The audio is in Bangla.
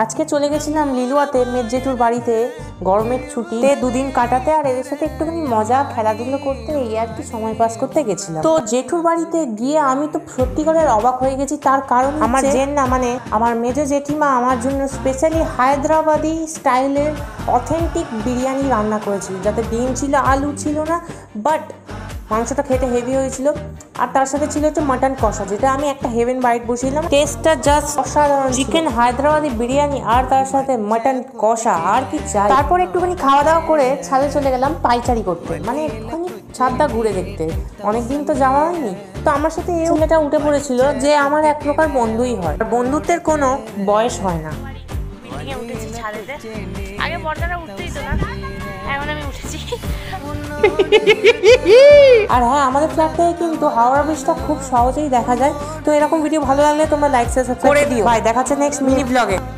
আজকে চলে গেছিলাম লিলুয়াতে মেজ জেঠুর বাড়িতে গরমের ছুটিতে দুদিন কাটাতে, আর এদের সাথে একটুখানি মজা খেলাধুলো করতে, এই আর কি সময় পাস করতে গেছিলাম। তো জেঠুর বাড়িতে গিয়ে আমি তো সত্যিকারের অবাক হয়ে গেছি। তার কারণ আমার আমার মেজ জেঠিমা আমার জন্য স্পেশালি হায়দ্রাবাদি স্টাইলের অথেন্টিক বিরিয়ানি রান্না করেছিল, যাতে ডিম ছিল, আলু ছিল না, বাট মাংসটা খেতে হেভি হয়েছিল। আর তার সাথে ছিল হচ্ছে মাটন কষা, যেটা আমি একটা হেভেন বাইট বসিয়েছিলাম। টেস্টটা জাস্ট অসাধারণ। চিকেন হায়দ্রাবাদি বিরিয়ানি আর তার সাথে মাটন কষা, আর কি চাই। তারপর একটুখানি খাওয়া দাওয়া করে ছাদে চলে গেলাম পাইচারি করতে, মানে একটুখানি ছাদটা ঘুরে দেখতে। অনেকদিন তো যাওয়া হয়নি। তো আমার সাথে এই ছেলেটা উঠে পড়েছিল, যে আমার এক প্রকার বন্ধুই হয়। বন্ধুত্বের কোনো বয়স হয় না। উঠেছি ছাদেতে, আগে পর্দাটা উঠতেই তো না, এখন আমি উঠেছি। আর হ্যাঁ, আমাদের ফ্ল্যাট থেকে কিন্তু হাওড়া ব্রিজটা খুব সহজেই দেখা যায়। তো এরকম ভিডিও ভালো লাগলে তোমরা লাইক সাবস্ক্রাইব করে দিও। বাই, দেখা হচ্ছে নেক্সট মিনি ব্লগে।